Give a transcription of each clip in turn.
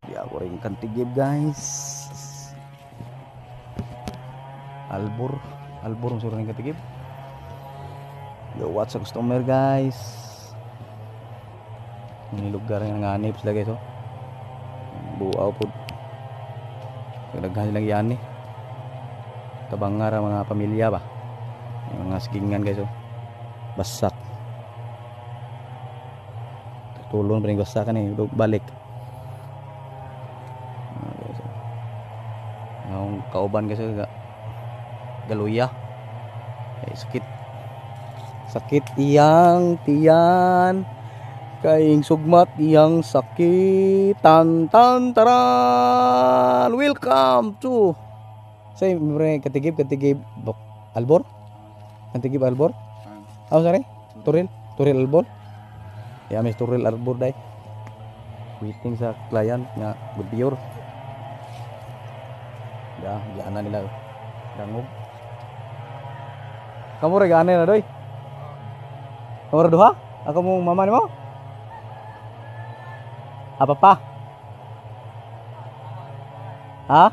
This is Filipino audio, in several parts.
Di ako rin kantigib guys. Albor. Albor ang suruh rin kantigib. Gawat sa customer guys. Ini lugar yang nganip sila guys oh. Buaw po. Nagdaghan silang yan eh. Kabangar ang mga pamilya ba. Yung mga sigingan guys oh. Basak. Tulon pa rin basakan eh. Balik. Yung kauban guys oh. Galuya. Ay, sakit. Sakit iyang tiyan. Kaing sugmat iyang sakit. Tan tan taran. Welcome to say katigib Albor. Katigib Albor. Oh sorry. Turil Albor. Ya Miss Turil Albor day. Waiting sa client nga good pure. Ya, diyan na nila. Dangog. Kamu regane na doy. Nomor 2? Ako mong mama ni mo? Apa pa? Ha?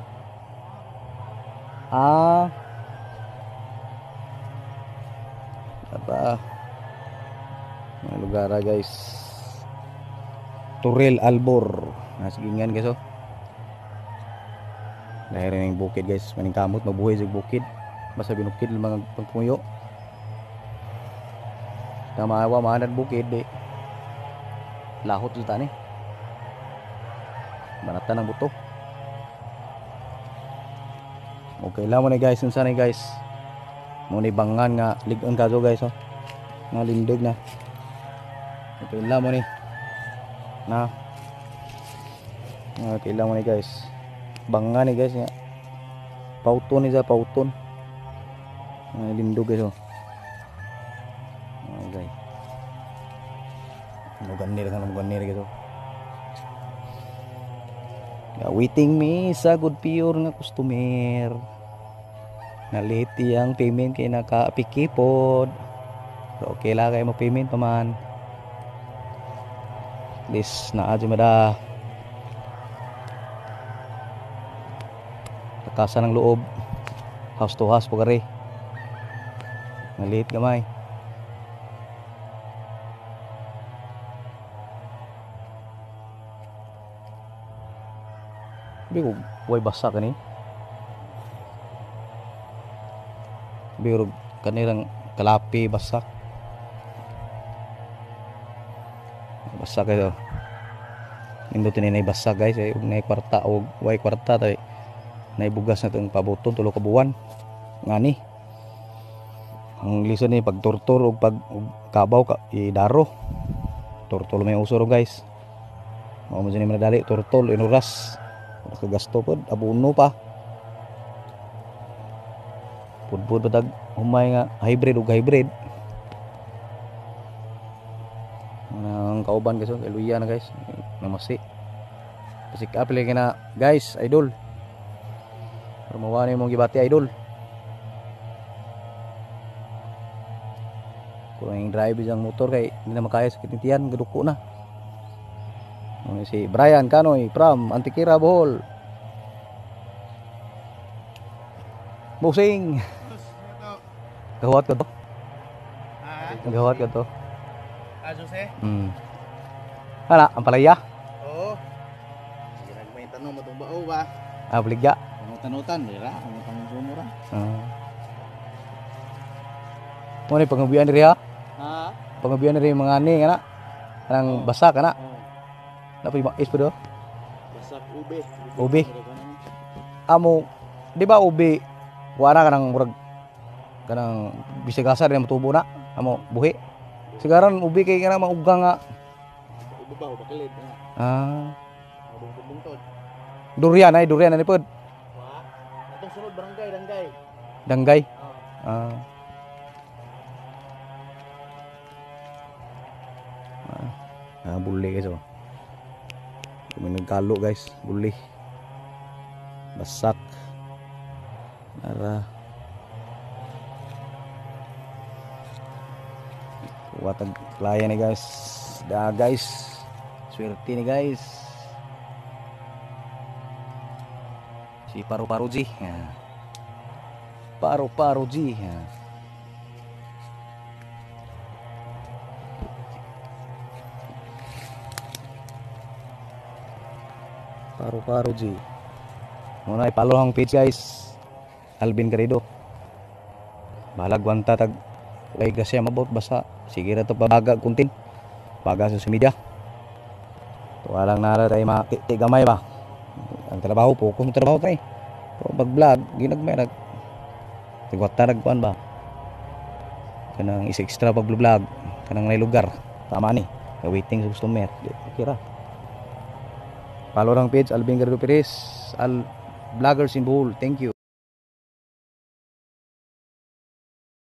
Apa? Mga lugar guys. Turil Albor. Nasigingan guys oh. Dahil rin yung bukid guys. Maning kamot, mabuhay sa bukid. Basta binukid mga pagpuyo. Tamawa maanad bukid di. Lahot sa tani. Banatan ng buto. Okay lang mo ni guys. Unsa ni guys. Mo ni bangan nga ligon kaso guys oh. Nga lindig na. Okay lang mo ni. Na. Okay lang mo ni guys. Bangan ni guys nga. Pauton ni sa pauton. Lindog guys oh. Okay. Muganir guys oh. Waiting me sa good pure nga customer. Naliti ang payment kay naka-pikipod. Pero okay lang kayo mag-payment pa man. This na adyo mada. Kasa ng loob. House to house po kare. Nalit gamay. Bigo way basa kani. Bigo kanirang kalapi basak. Basak kayo. Nindutin ni basak guys ay nay kwarta o way kwarta tay. Nay bugas na tong pabuton tulo ka buwan. Ngani. Ang lison ni pag tortur o pag kabaw ka idaro. Tortol may usoro guys. Mao mo ni madali tortol inuras. Kagasto pod abuno pa. Pudpud patag humay nga hybrid ug hybrid. Ang kauban guys kay luya na guys. Namasi. Pasik apil na guys idol. Pero mawani mong gibati idol. Kung yung drive isang motor kay hindi na makaya sa kitintiyan gaduko na. Si Brian Kanoy from Antikira Bohol. Busing. Gawat ka to? Gawat ka to? Jose? Hala, ang palaya? Oo. Sige lang may tanong mo itong bao ba? Bligya? Tanutan, dira. Ang pangusumo ra. Ano yung pangabihan niri ha? Ha? Pangabihan niri mga ani, kana? Kanang basak, kana? Napoy mais po do? Basak ube. Ube? Amo, di ba ube? Wala ka ng murag kanang bisigasa rin matubo na. Amo, buhi. Sigaran ube kay kana mauga nga. Ube ba? Bakilid. Bungtod. Durian ay ni pod. Wa? Atong sunod barangay, Danggay. Danggay? Buli guys oh. Kami nagkalo guys, buli. Basak. Nara. Watag playa ni guys. Da guys. Swerte ni guys. Si Paru-Paru G. Yan. Paru-Paru G. Yan. Paru-Paru G. Muna ipalo ang page guys. Alvin Garrido. Balag wanta tag way kasi mabot basta. Sige ra to pabaga kuntin. Paga sa media. Walang nara tayo gamay ba. Ang trabaho po, kung trabaho tayo. Pero mag-vlog, ginagmay nag tigwata nagkuan ba. Kanang is extra pag-vlog, kanang may lugar. Tama ni. Waiting sa customer. Okay ra. Follow lang page Alvin Garrido Perez, Vloggers in Bohol. Thank you.